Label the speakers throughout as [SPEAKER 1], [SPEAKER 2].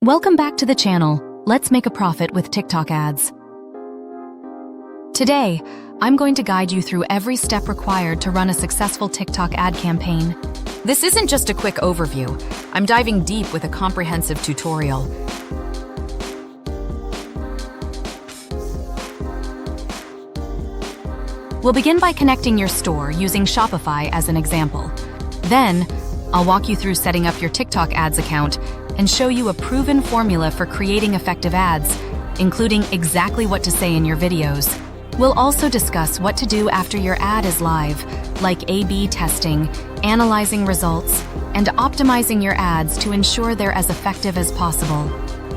[SPEAKER 1] Welcome back to the channel. Let's make a profit with TikTok ads. Today, I'm going to guide you through every step required to run a successful TikTok ad campaign. This isn't just a quick overview. I'm diving deep with a comprehensive tutorial. We'll begin by connecting your store using Shopify as an example. Then, I'll walk you through setting up your TikTok ads account and show you a proven formula for creating effective ads, including exactly what to say in your videos. We'll also discuss what to do after your ad is live, like A/B testing, analyzing results, and optimizing your ads to ensure they're as effective as possible.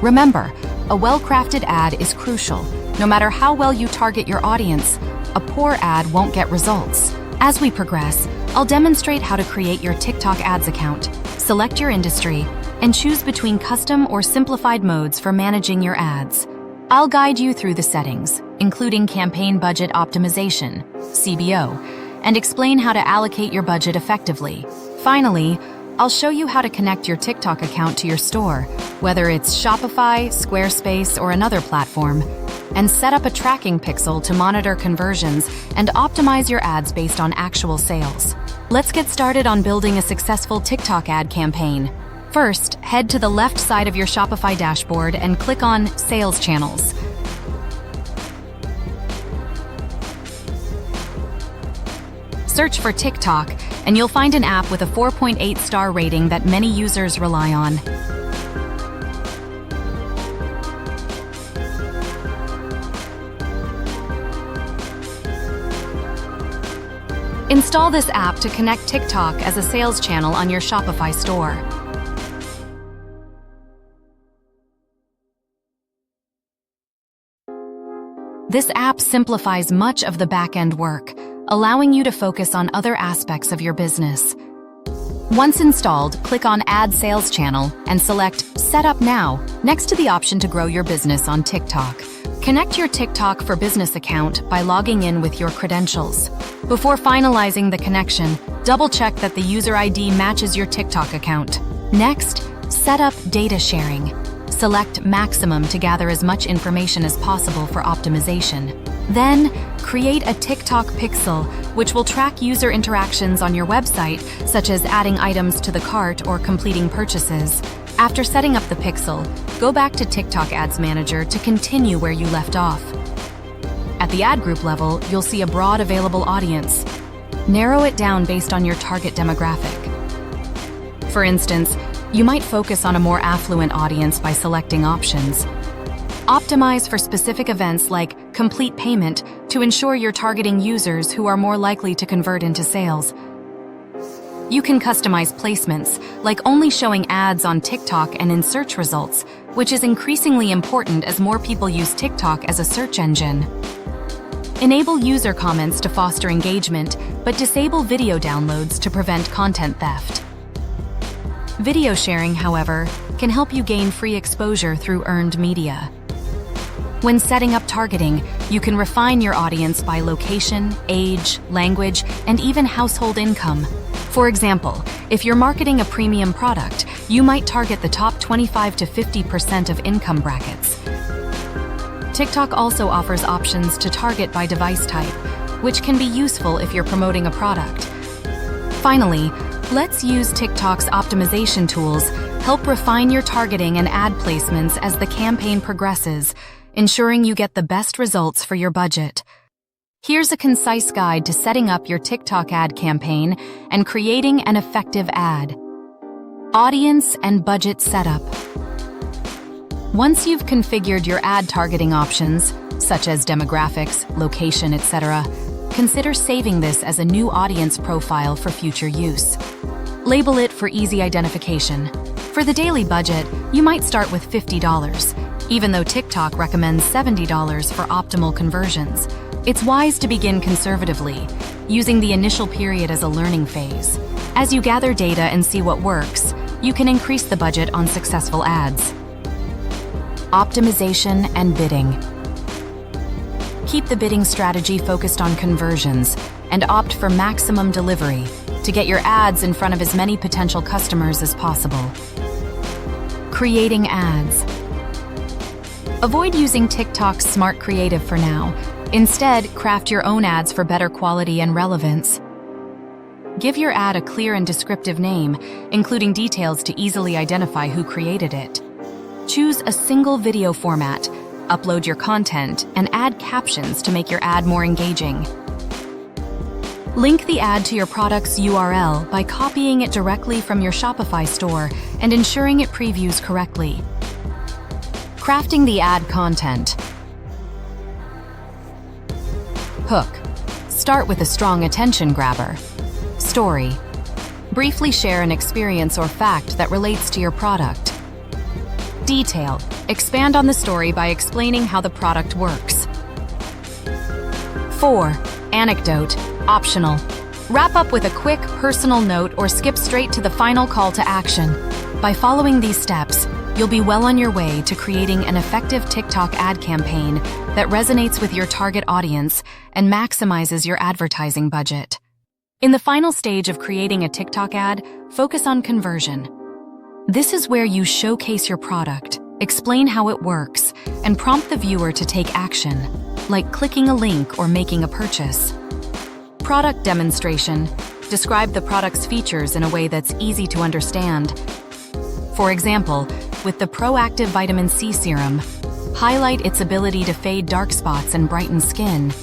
[SPEAKER 1] Remember, a well-crafted ad is crucial. No matter how well you target your audience, a poor ad won't get results. As we progress, I'll demonstrate how to create your TikTok ads account, select your industry, and choose between custom or simplified modes for managing your ads. I'll guide you through the settings, including campaign budget optimization, CBO, and explain how to allocate your budget effectively. Finally, I'll show you how to connect your TikTok account to your store, whether it's Shopify, Squarespace, or another platform, and set up a tracking pixel to monitor conversions and optimize your ads based on actual sales. Let's get started on building a successful TikTok ad campaign. First, head to the left side of your Shopify dashboard and click on Sales Channels. Search for TikTok, and you'll find an app with a 4.8 star rating that many users rely on. Install this app to connect TikTok as a sales channel on your Shopify store. This app simplifies much of the back-end work, allowing you to focus on other aspects of your business. Once installed, click on Add Sales Channel and select Set Up Now next to the option to grow your business on TikTok. Connect your TikTok for Business account by logging in with your credentials. Before finalizing the connection, double-check that the user ID matches your TikTok account. Next, set up data sharing. Select Maximum to gather as much information as possible for optimization. Then, create a TikTok pixel, which will track user interactions on your website, such as adding items to the cart or completing purchases. After setting up the pixel, go back to TikTok Ads Manager to continue where you left off. At the ad group level, you'll see a broad available audience. Narrow it down based on your target demographic. For instance, you might focus on a more affluent audience by selecting options. Optimize for specific events like complete payment to ensure you're targeting users who are more likely to convert into sales. You can customize placements, like only showing ads on TikTok and in search results, which is increasingly important as more people use TikTok as a search engine. Enable user comments to foster engagement, but disable video downloads to prevent content theft. Video sharing, however, can help you gain free exposure through earned media. When setting up targeting, you can refine your audience by location, age, language, and even household income. For example, if you're marketing a premium product, you might target the top 25 to 50% of income brackets. TikTok also offers options to target by device type, which can be useful if you're promoting a product. Finally, let's use TikTok's optimization tools, help refine your targeting and ad placements as the campaign progresses, ensuring you get the best results for your budget. Here's a concise guide to setting up your TikTok ad campaign and creating an effective ad. Audience and budget setup. Once you've configured your ad targeting options, such as demographics, location, etc., consider saving this as a new audience profile for future use. Label it for easy identification. For the daily budget, you might start with $50, even though TikTok recommends $70 for optimal conversions. It's wise to begin conservatively, using the initial period as a learning phase. As you gather data and see what works, you can increase the budget on successful ads. Optimization and bidding. Keep the bidding strategy focused on conversions and opt for maximum delivery to get your ads in front of as many potential customers as possible. Creating ads. Avoid using TikTok's Smart Creative for now. Instead, craft your own ads for better quality and relevance. Give your ad a clear and descriptive name, including details to easily identify who created it. Choose a single video format, upload your content, and add captions to make your ad more engaging. Link the ad to your product's URL by copying it directly from your Shopify store and ensuring it previews correctly. Crafting the ad content. Hook. Start with a strong attention grabber. Story. Briefly share an experience or fact that relates to your product. Detail. Expand on the story by explaining how the product works. 4. Anecdote. Optional. Wrap up with a quick, personal note or skip straight to the final call to action. By following these steps, you'll be well on your way to creating an effective TikTok ad campaign that resonates with your target audience and maximizes your advertising budget. In the final stage of creating a TikTok ad, focus on conversion. This is where you showcase your product, explain how it works, and prompt the viewer to take action, like clicking a link or making a purchase. Product demonstration. Describe the product's features in a way that's easy to understand. For example, with the Proactive Vitamin C Serum, highlight its ability to fade dark spots and brighten skin.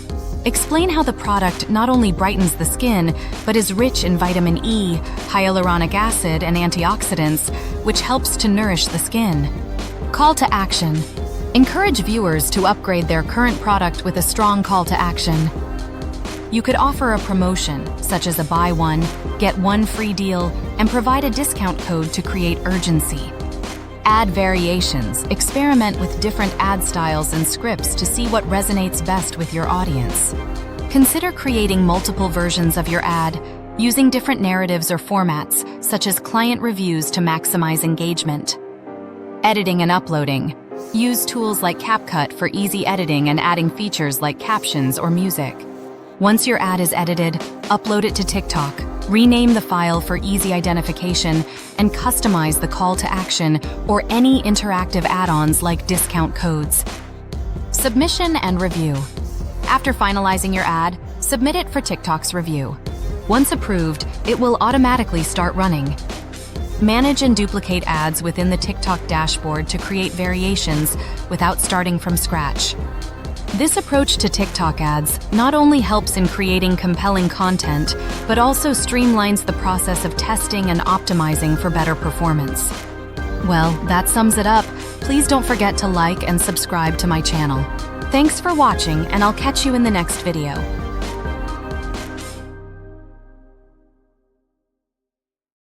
[SPEAKER 1] Explain how the product not only brightens the skin, but is rich in vitamin E, hyaluronic acid, and antioxidants, which helps to nourish the skin. Call to action. Encourage viewers to upgrade their current product with a strong call to action. You could offer a promotion, such as a buy one, get one free deal, and provide a discount code to create urgency. Add variations. Experiment with different ad styles and scripts to see what resonates best with your audience. Consider creating multiple versions of your ad, using different narratives or formats, such as client reviews to maximize engagement. Editing and uploading. Use tools like CapCut for easy editing and adding features like captions or music. Once your ad is edited, upload it to TikTok. Rename the file for easy identification and customize the call to action or any interactive add-ons like discount codes. Submission and review. After finalizing your ad, submit it for TikTok's review. Once approved, it will automatically start running. Manage and duplicate ads within the TikTok dashboard to create variations without starting from scratch. This approach to TikTok ads not only helps in creating compelling content, but also streamlines the process of testing and optimizing for better performance. Well, that sums it up. Please don't forget to like and subscribe to my channel. Thanks for watching, and I'll catch you in the next video.